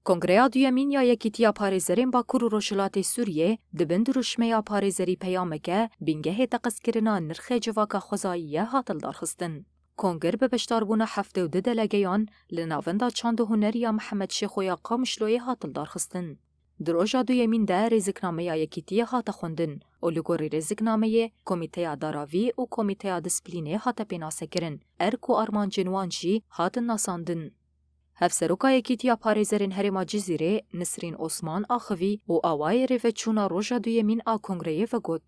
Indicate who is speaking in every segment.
Speaker 1: کنگره‌یا دویمین یا یکیتیا پارێزەرên Bakur û Rojhilatê Sûriyê dibin rûşmeya parêzerî peyameke bîngehê teqizkirina nirxê civaka xwezayî hatin darxistin. Kongir bi beşdarbûna 72 delegeyan li navenda çand û huneriya Mihemed Şêxoya Qamişloyê hatin darxistin. Di roja duyemîn de rêzîknameya yekîtiyê hate xwendin û li gorî rêzîknameyê Komîteya Daravî û Komîteya Displînê hate pênasekirin. Erk û armancên wan jî hatin nasandin. Hevseroka yekîtiya parêzerên Herêma Cizîrê Nisrîn Osman axivî û awayê rêveçûna roja duyemîn a kongreyê vegot.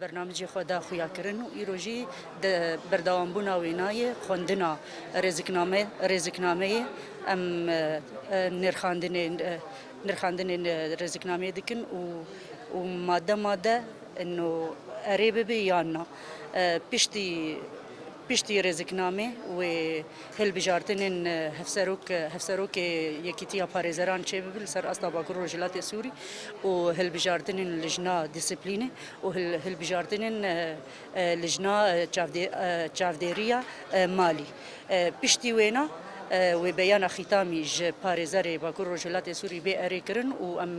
Speaker 2: برنامجی خدا خویا کردن و ایروژی برداوامبونا وینای خواندنا رزقنامه ام نرخاندن رزقنامه دکن و ماده انه قریب بیاننا پشتی رزقنامه و هل بجارتنن هفسروک یکیتیا پارێزەران چه ببل سر استا باکور روجلات سوری و هل بجارتنن لجنا دیسپلینه و هل بجارتنن لجنا چاودێریya مالی پشتی وینا و بیان ختامی ج پارێزەرê باکور روجلات سوری به اری کرن و ام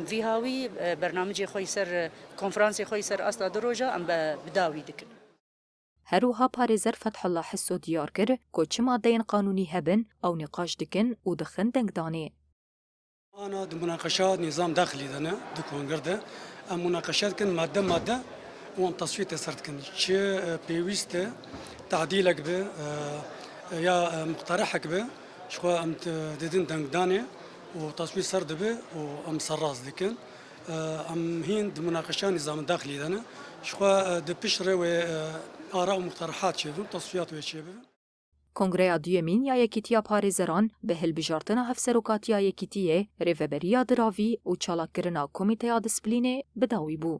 Speaker 2: وی هاوی برنامجی خوی سر کنفرانسی خوی سر استا دروجا ام بداوی دکن.
Speaker 1: هروها پارێزەر Fethullah Hisso diyar kir ku çi madeyên qanûnî hebin ew nîqaş dikin û dixin dengdanê.
Speaker 3: Ana di münaqeşat nîzam daxilî de ne di kongir de em münaqeşat dikin madde û em taswîtê ser dikin. Çi pêwîst e tadîlek bi ya muqterehek bi ji xwe em didin dengdanê û taswît ser dibe û em serraz dikin. Em hîn di münaqeşat nîzamên daxilî de ne ji xwe di piştre wê ara û muqterehat çêbin, taswîyat wê çêbin.
Speaker 1: Kongreya duyemîn ya yekîtiya parêzeran bi hilbijartina hevserokatiya yekîtiyê, rêveberiya diravî û çalakkirina Komîteya Displînê bidawî bû.